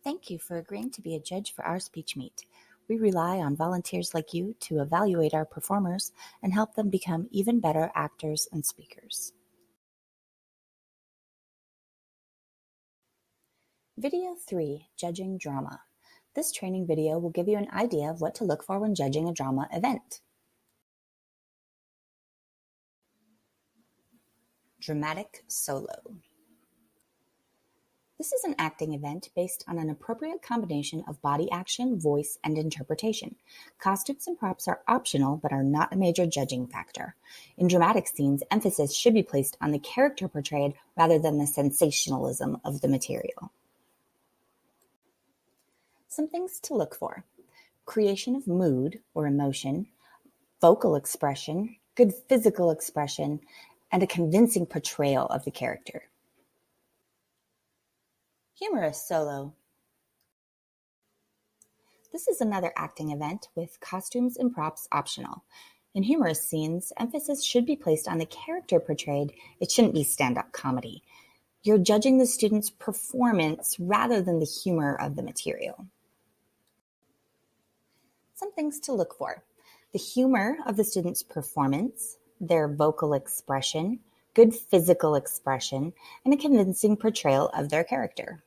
Thank you for agreeing to be a judge for our speech meet. We rely on volunteers like you to evaluate our performers and help them become even better actors and speakers. Video 3, Judging Drama. This training video will give you an idea of what to look for when judging a drama event. Dramatic solo. This is an acting event based on an appropriate combination of body action, voice, and interpretation. Costumes and props are optional but are not a major judging factor. In dramatic scenes, emphasis should be placed on the character portrayed rather than the sensationalism of the material. Some things to look for: creation of mood or emotion, vocal expression, good physical expression, and a convincing portrayal of the character. Humorous solo. This is another acting event with costumes and props optional. In humorous scenes, emphasis should be placed on the character portrayed. It shouldn't be stand-up comedy. You're judging the student's performance rather than the humor of the material. Some things to look for: the humor of the student's performance, their vocal expression, good physical expression, and a convincing portrayal of their character.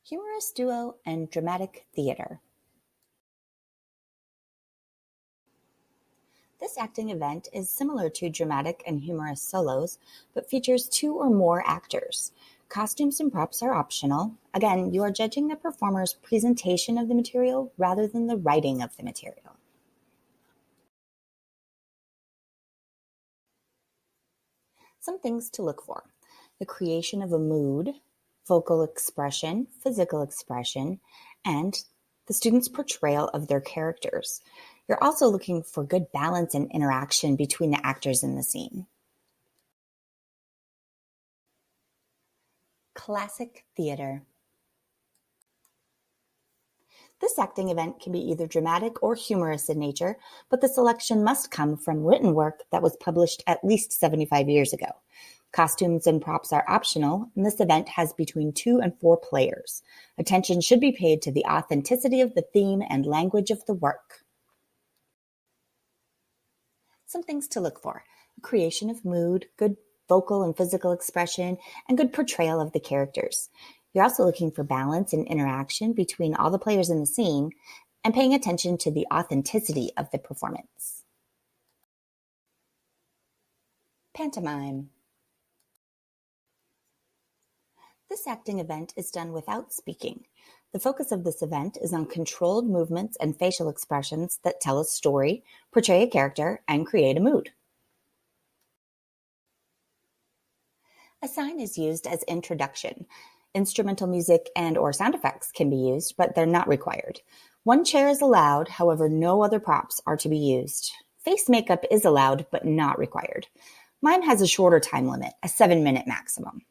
Humorous duo and dramatic theater. This acting event is similar to dramatic and humorous solos, but features 2 or more actors. Costumes and props are optional. Again, you are judging the performer's presentation of the material rather than the writing of the material. Some things to look for: the creation of a mood, vocal expression, physical expression, and the student's portrayal of their characters. You're also looking for good balance and interaction between the actors in the scene. Classic theater. This acting event can be either dramatic or humorous in nature, but the selection must come from written work that was published at least 75 years ago. Costumes and props are optional, and this event has between 2 and 4 players. Attention should be paid to the authenticity of the theme and language of the work. Some things to look for: creation of mood, good vocal and physical expression, and good portrayal of the characters. You're also looking for balance and interaction between all the players in the scene and paying attention to the authenticity of the performance. Pantomime. This acting event is done without speaking. The focus of this event is on controlled movements and facial expressions that tell a story, portray a character, and create a mood. A sign is used as introduction. Instrumental music and/or sound effects can be used, but they're not required. 1 chair is allowed, however, no other props are to be used. Face makeup is allowed, but not required. Mime has a shorter time limit, a 7-minute maximum.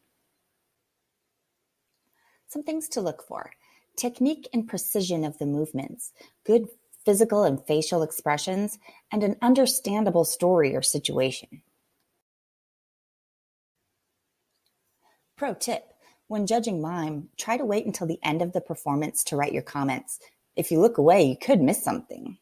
Some things to look for: technique and precision of the movements, good physical and facial expressions, and an understandable story or situation. Pro tip: when judging mime, try to wait until the end of the performance to write your comments. If you look away, you could miss something.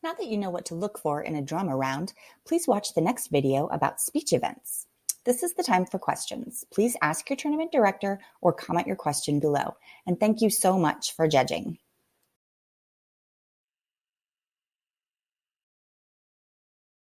Now that you know what to look for in a drama round, please watch the next video about speech events. This is the time for questions. Please ask your tournament director or comment your question below. And thank you so much for judging.